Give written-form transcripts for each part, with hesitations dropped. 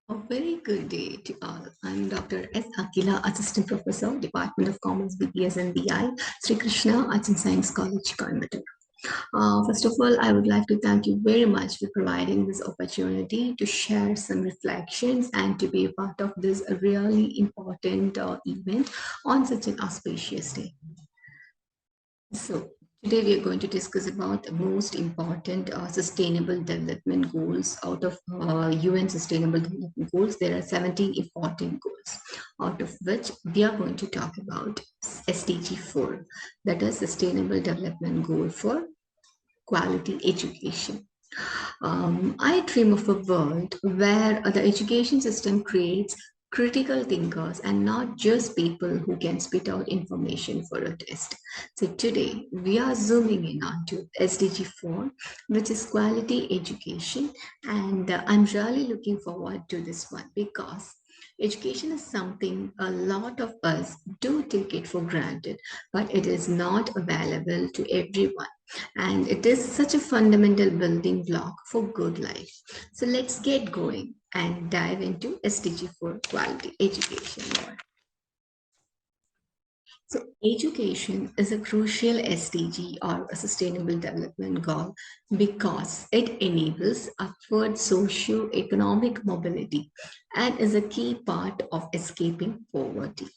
A very good day to all. I'm Dr. S. Akhila, Assistant Professor, Department of Commerce, BPS and BI, Sri Krishna Arts and Science College, Coimbatore. First of all, I would like to thank you very much for providing this opportunity to share some reflections and to be a part of this really important event on such an auspicious day. So today we are going to discuss about the most important sustainable development goals out of UN sustainable development goals. There are 17 important goals, out of which we are going to talk about SDG 4, that is sustainable development goal for quality education. I dream of a world where the education system creates critical thinkers and not just people who can spit out information for a test. So today we are zooming in onto SDG 4, which is quality education, and I'm really looking forward to this one because education is something a lot of us do take it for granted, but it is not available to everyone. And it is such a fundamental building block for good life. So let's get going and dive into SDG for quality education more. So education is a crucial SDG or a sustainable development goal because it enables upward socio-economic mobility and is a key part of escaping poverty.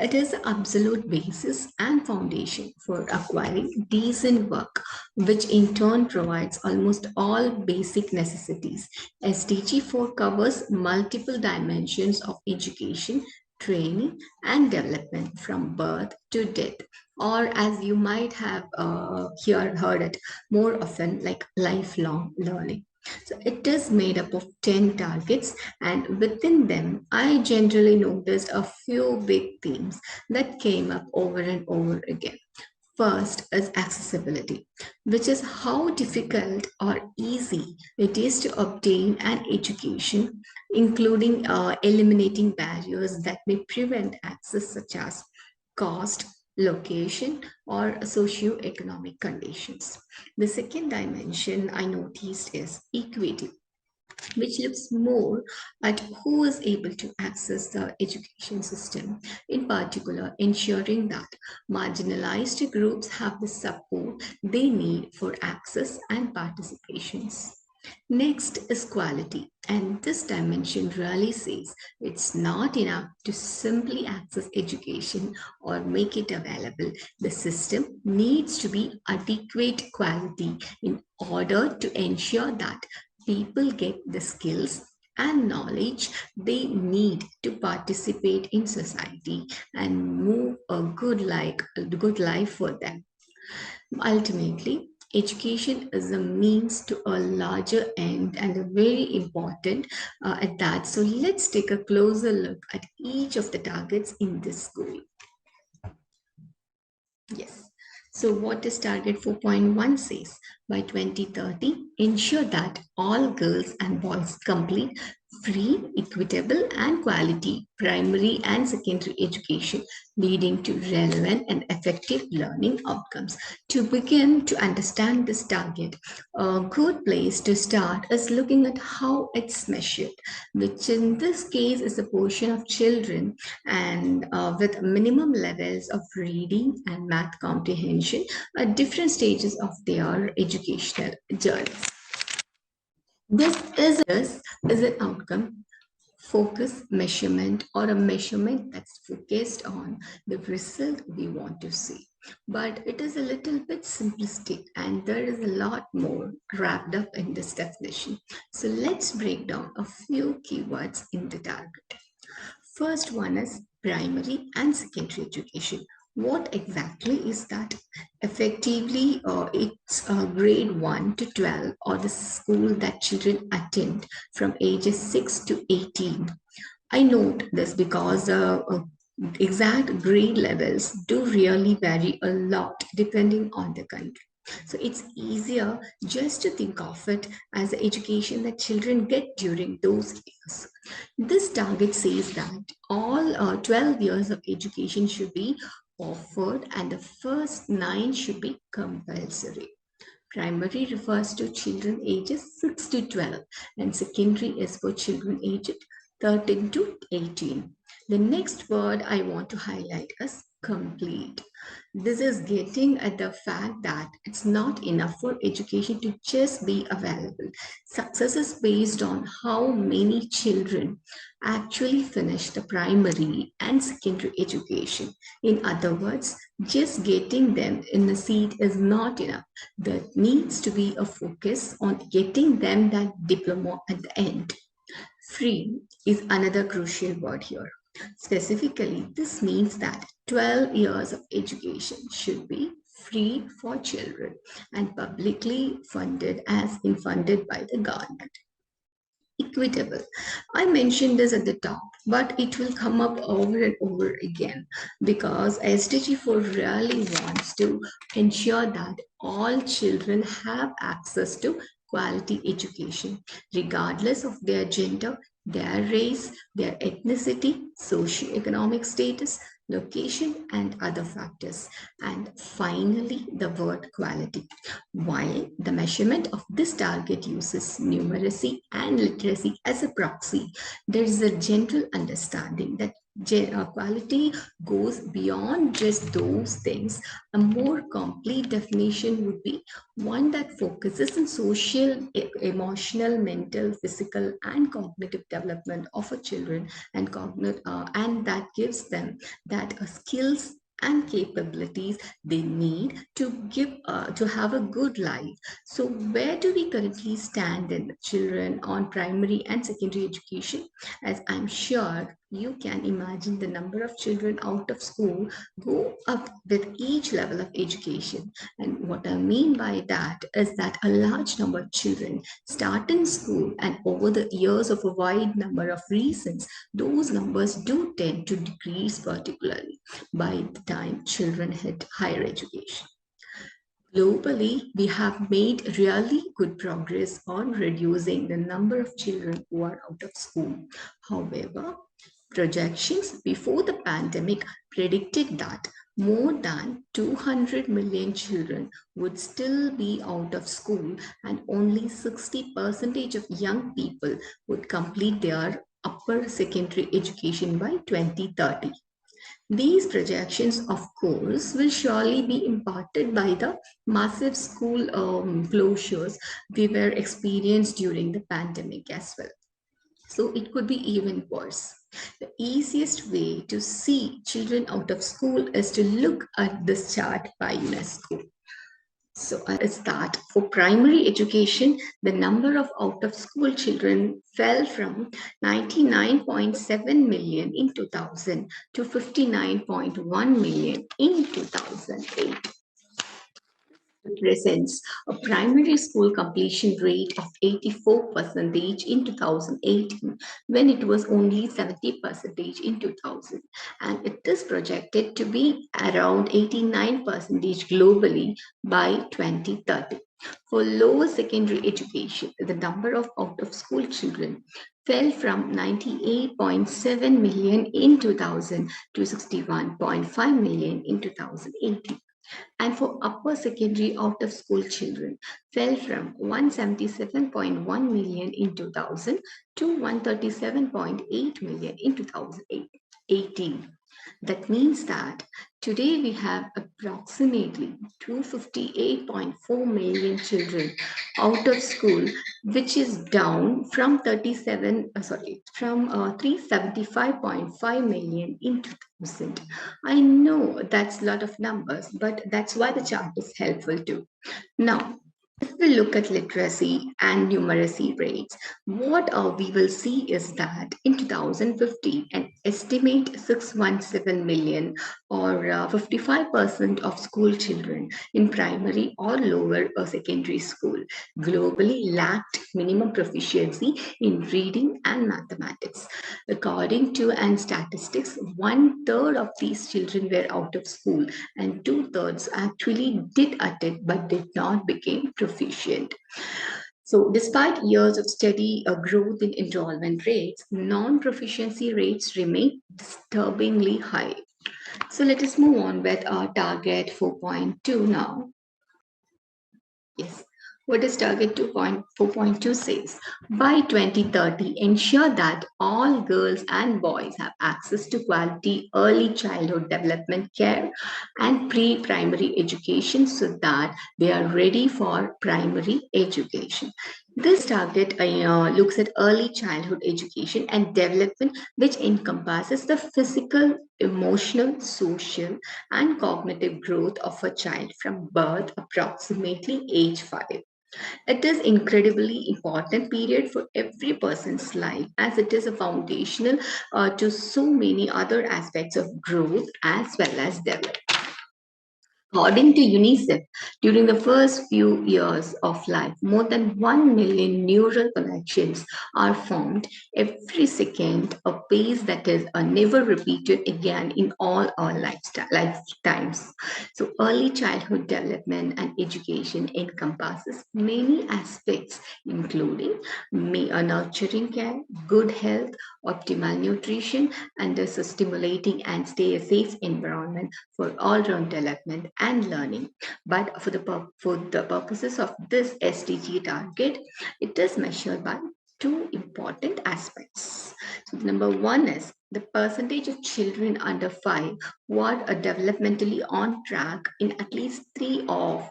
It is the absolute basis and foundation for acquiring decent work, which in turn provides almost all basic necessities. SDG 4 covers multiple dimensions of education, training, and development from birth to death, or as you might have heard it more often, like lifelong learning. So it is made up of 10 targets, and within them, I generally noticed a few big themes that came up over and over again. First is accessibility, which is how difficult or easy it is to obtain an education, including eliminating barriers that may prevent access, such as cost, location, or socio-economic conditions. The second dimension I noticed is equity, which looks more at who is able to access the education system, in particular, ensuring that marginalized groups have the support they need for access and participations. Next is quality, and this dimension really says it's not enough to simply access education or make it available. The system needs to be adequate quality in order to ensure that people get the skills and knowledge they need to participate in society and move a good life for them. Ultimately, education is a means to a larger end and a very important at that. So let's take a closer look at each of the targets in this goal. Yes. So what is target 4.1 says? By 2030, ensure that all girls and boys complete free, equitable, and quality primary and secondary education, leading to relevant and effective learning outcomes. To begin to understand this target, a good place to start is looking at how it's measured, which in this case is a portion of children and with minimum levels of reading and math comprehension at different stages of their educational journey. This is an outcome focus measurement or a measurement that's focused on the result we want to see. But it is a little bit simplistic and there is a lot more wrapped up in this definition. So let's break down a few keywords in the target. First one is primary and secondary education. What exactly is that? Effectively, it's grade 1 to 12 or the school that children attend from ages 6 to 18. I note this because exact grade levels do really vary a lot depending on the country. So it's easier just to think of it as the education that children get during those years. This target says that all 12 years of education should be offered and the first 9 should be compulsory. Primary refers to children ages 6 to 12 and secondary is for children aged 13 to 18. The next word I want to highlight is complete. This is getting at the fact that it's not enough for education to just be available. Success is based on how many children actually finish the primary and secondary education. In other words, just getting them in a seat is not enough. There needs to be a focus on getting them that diploma at the end. Free is another crucial word here. Specifically, this means that 12 years of education should be free for children and publicly funded as in funded by the government. Equitable. I mentioned this at the top, but it will come up over and over again because SDG4 really wants to ensure that all children have access to quality education, regardless of their gender, their race, their ethnicity, socioeconomic status, location, and other factors. And finally, the word quality. While the measurement of this target uses numeracy and literacy as a proxy, there is a general understanding that quality goes beyond just those things. A more complete definition would be one that focuses on social, emotional, mental, physical, and cognitive development of a children and that gives them that skills and capabilities they need to have a good life. So where do we currently stand in children on primary and secondary education? As I'm sure you can imagine, the number of children out of school go up with each level of education. And what I mean by that is that a large number of children start in school, and over the years of a wide number of reasons, those numbers do tend to decrease, particularly by the time children hit higher education. Globally, we have made really good progress on reducing the number of children who are out of school. However, projections before the pandemic predicted that more than 200 million children would still be out of school and only 60% of young people would complete their upper secondary education by 2030. These projections, of course, will surely be impacted by the massive school closures we were experienced during the pandemic as well. So it could be even worse. The easiest way to see children out of school is to look at this chart by UNESCO. So is that for primary education, the number of out-of-school children fell from 99.7 million in 2000 to 59.1 million in 2008. Represents a primary school completion rate of 84% in 2018 when it was only 70% in 2000, and it is projected to be around 89% globally by 2030. For lower secondary education, the number of out-of-school children fell from 98.7 million in 2000 to 61.5 million in 2018. And for upper secondary out of school children fell from 177.1 million in 2000 to 137.8 million in 2018. That means that today we have approximately 258.4 million children out of school, which is down from 375.5 million in 2000. I know that's a lot of numbers, but that's why the chart is helpful too. Now, if we look at literacy and numeracy rates, what we will see is that in 2050, an estimate 617 million or 55% of school children in primary or lower or secondary school globally lacked minimum proficiency in reading and mathematics. According to and statistics, 1/3 of these children were out of school and 2/3 actually did attend but did not become proficient. So despite years of steady growth in enrollment rates, non-proficiency rates remain disturbingly high. So let us move on with our target 4.2 now. Yes. What does Target 2.4.2 says? By 2030, ensure that all girls and boys have access to quality early childhood development care and pre-primary education so that they are ready for primary education. This target looks at early childhood education and development, which encompasses the physical, emotional, social, and cognitive growth of a child from birth, approximately age 5. It is incredibly important period for every person's life as it is a foundational to so many other aspects of growth as well as development. According to UNICEF, during the first few years of life, more than 1 million neural connections are formed every second, a pace that is never repeated again in all our lifetimes. So, early childhood development and education encompasses many aspects, including nurturing care, good health, optimal nutrition, and a stimulating and stay a safe environment for all-round development and learning. But for the purposes of this SDG target, it is measured by two important aspects. So number one is the percentage of children under 5 who are developmentally on track in at least three of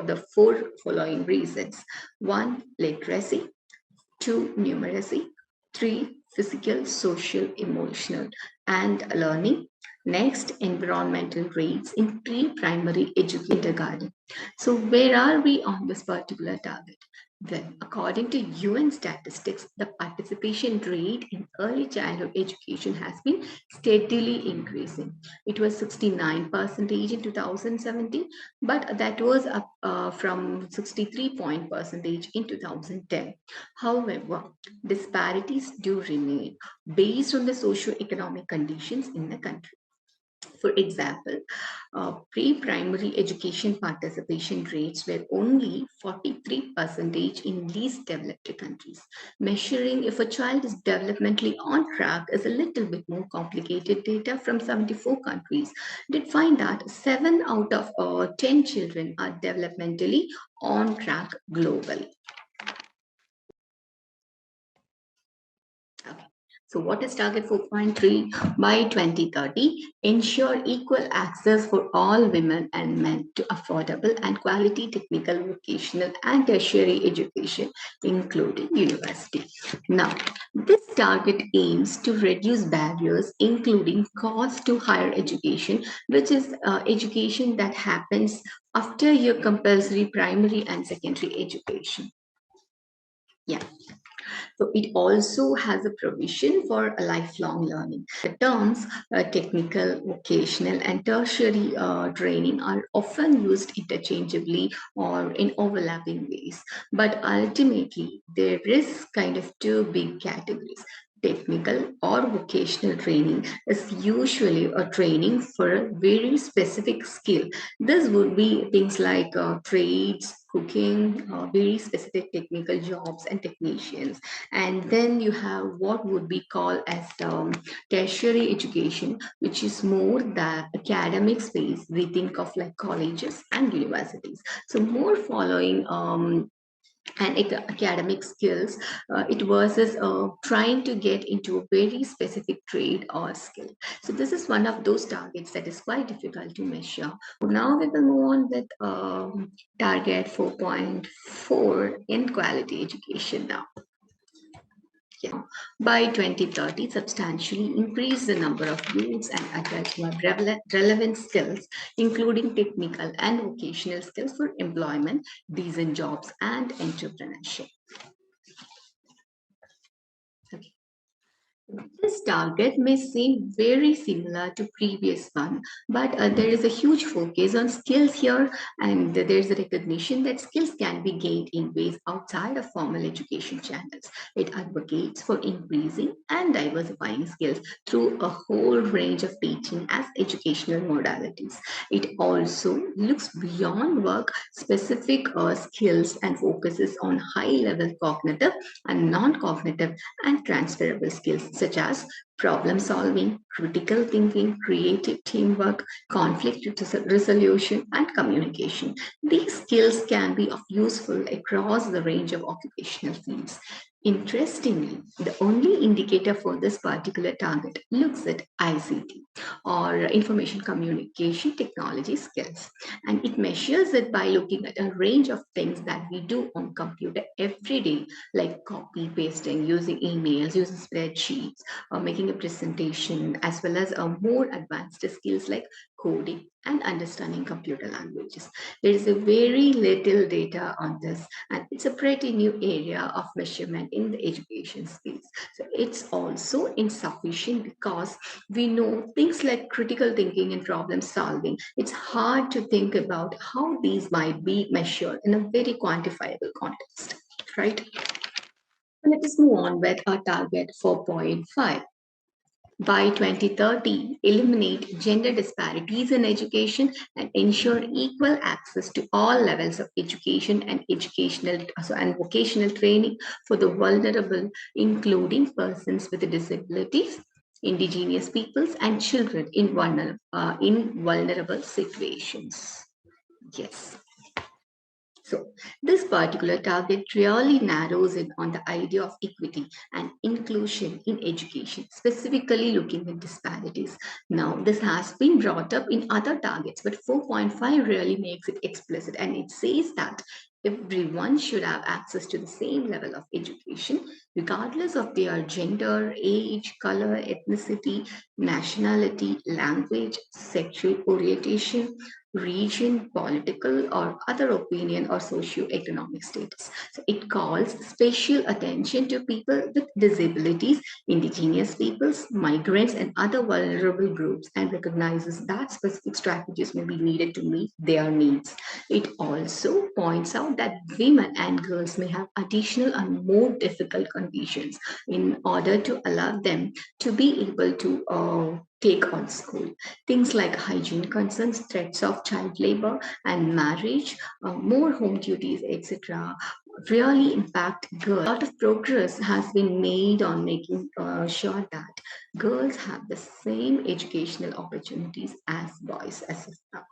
the four following reasons. One, literacy. Two, numeracy. Three, physical, social, emotional, and learning. Next, environmental rates in pre-primary education kindergarten. So where are we on this particular target? Well, according to UN statistics, the participation rate in early childhood education has been steadily increasing. It was 69% in 2017, but that was up from 63 point percentage in 2010. However, disparities do remain based on the socio-economic conditions in the country. For example, pre-primary education participation rates were only 43% in least developed countries. Measuring if a child is developmentally on track is a little bit more complicated. Data from 74 countries did find that 7 out of 10 children are developmentally on track globally. Okay. So what is target 4.3? By 2030, ensure equal access for all women and men to affordable and quality technical, vocational and tertiary education, including university. Now, this target aims to reduce barriers, including cost to higher education, which is education that happens after your compulsory primary and secondary education. Yeah. So it also has a provision for a lifelong learning. The terms technical, vocational, and tertiary training are often used interchangeably or in overlapping ways. But ultimately, there is kind of two big categories. Technical or vocational training is usually a training for a very specific skill. This would be things like trades, cooking, very specific technical jobs and technicians. And then you have what would be called as tertiary education, which is more the academic space. We think of like colleges and universities. So more following and academic skills, it versus trying to get into a very specific trade or skill. So this is one of those targets that is quite difficult to measure. Now we will move on with target 4.4 in quality education now. Yeah. By 2030, substantially increase the number of youths and adults who have relevant skills, including technical and vocational skills for employment, decent jobs, and entrepreneurship. Okay. This target may seem very similar to previous one, but there is a huge focus on skills here, and there is a recognition that skills can be gained in ways outside of formal education channels. It advocates for increasing and diversifying skills through a whole range of teaching as educational modalities. It also looks beyond work-specific skills and focuses on high-level cognitive and non-cognitive and transferable skills such as problem solving, critical thinking, creative teamwork, conflict resolution, and communication. These skills can be of useful across the range of occupational fields. Interestingly, the only indicator for this particular target looks at ICT, or information communication technology skills, and it measures it by looking at a range of things that we do on computer every day, like copy pasting, using emails, using spreadsheets, or making a presentation, as well as more advanced skills like coding and understanding computer languages. There is a very little data on this, and it's a pretty new area of measurement in the education space. So it's also insufficient because we know things like critical thinking and problem solving. It's hard to think about how these might be measured in a very quantifiable context, right? Let us move on with our target 4.5. By 2030, eliminate gender disparities in education and ensure equal access to all levels of education and vocational training for the vulnerable, including persons with disabilities, indigenous peoples, and children in vulnerable situations. Yes. So this particular target really narrows in on the idea of equity and inclusion in education, specifically looking at disparities. Now, this has been brought up in other targets, but 4.5 really makes it explicit, and it says that everyone should have access to the same level of education, regardless of their gender, age, color, ethnicity, nationality, language, sexual orientation, region, political, or other opinion or socio-economic status. So it calls special attention to people with disabilities, indigenous peoples, migrants, and other vulnerable groups, and recognizes that specific strategies may be needed to meet their needs. It also points out that women and girls may have additional and more difficult conditions in order to allow them to be able to take on school. Things like hygiene concerns, threats of child labor and marriage, more home duties, etc., really impact girls. A lot of progress has been made on making sure that girls have the same educational opportunities as boys as of now.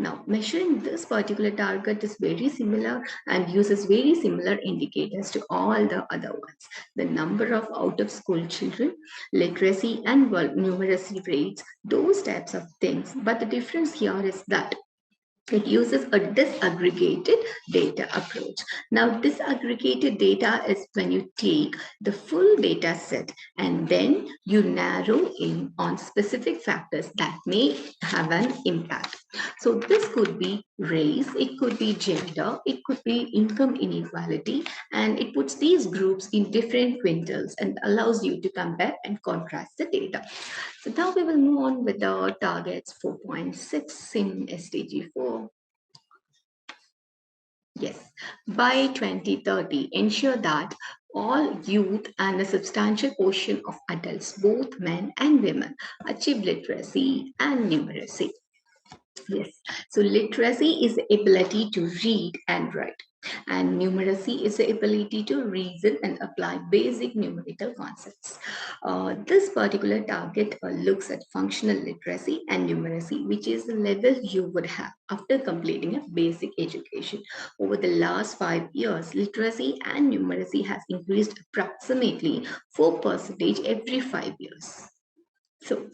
Now, measuring this particular target is very similar and uses very similar indicators to all the other ones. The number of out-of-school children, literacy and numeracy rates, those types of things. But the difference here is that it uses a disaggregated data approach. Now, disaggregated data is when you take the full data set and then you narrow in on specific factors that may have an impact. So this could be race, it could be gender, it could be income inequality, and it puts these groups in different quintils and allows you to compare and contrast the data. So now we will move on with the targets 4.6 in SDG 4. Yes, by 2030, ensure that all youth and a substantial portion of adults, both men and women, achieve literacy and numeracy. Yes, so literacy is the ability to read and write, and numeracy is the ability to reason and apply basic numerical concepts. This particular target looks at functional literacy and numeracy, which is the level you would have after completing a basic education. Over the last 5 years, literacy and numeracy has increased approximately 4% every 5 years. So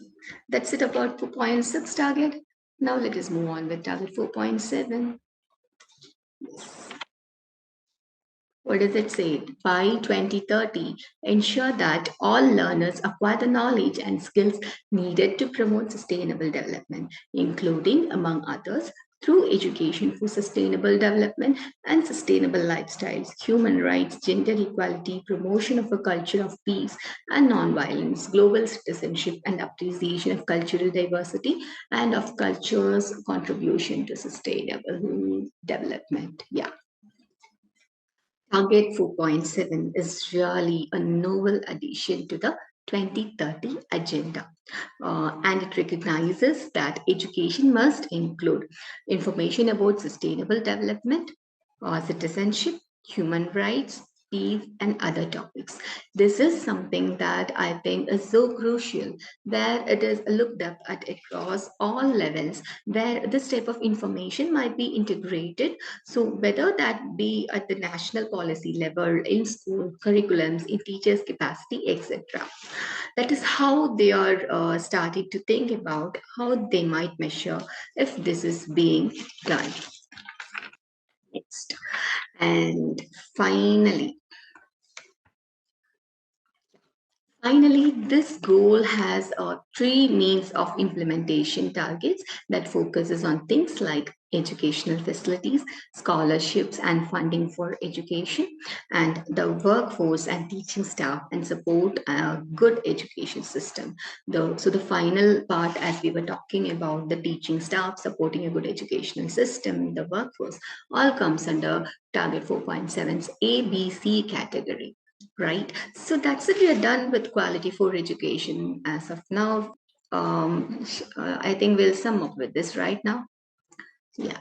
that's it about 4.6 target. Now let us move on with target 4.7. What does it say? By 2030, ensure that all learners acquire the knowledge and skills needed to promote sustainable development, including, among others, through education for sustainable development and sustainable lifestyles, human rights, gender equality, promotion of a culture of peace and nonviolence, global citizenship, and appreciation of cultural diversity and of culture's contribution to sustainable development. Yeah. Target 4.7 is really a novel addition to the 2030 agenda. And it recognizes that education must include information about sustainable development, citizenship, human rights, peace, and other topics. This is something that I think is so crucial, where it is looked up at across all levels, where this type of information might be integrated. So whether that be at the national policy level, in school curriculums, in teachers' capacity, etc. That is how they are starting to think about how they might measure if this is being done. Next. And finally, Finally, this goal has three means of implementation targets that focuses on things like educational facilities, scholarships and funding for education, and the workforce and teaching staff and support a good education system. So the final part, as we were talking about the teaching staff, supporting a good educational system, the workforce, all comes under target 4.7's ABC category. Right. So that's it. We are done with quality for education as of now. I think we'll sum up with this right now. Yeah.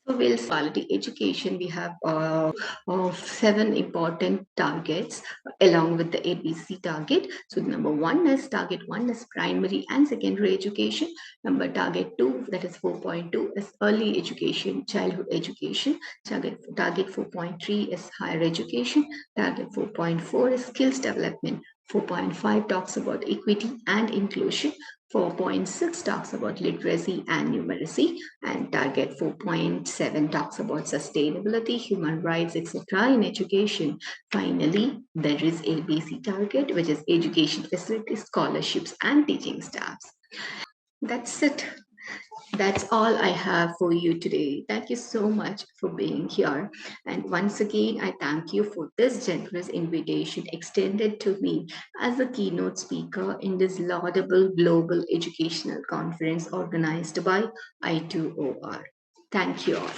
So we'll quality education. We have of 7 important targets along with the ABC target. So number one is target one is primary and secondary education. Number target two, that is 4.2, is early education, childhood education. Target 4.3 is higher education. Target 4.4 is skills development. 4.5 talks about equity and inclusion. 4.6 talks about literacy and numeracy, and target 4.7 talks about sustainability, human rights, etc. in education. Finally, there is ABC target, which is education facilities, scholarships, and teaching staffs. That's it. That's all I have for you today. Thank you so much for being here. And once again, I thank you for this generous invitation extended to me as a keynote speaker in this laudable global educational conference organized by I2OR. Thank you all.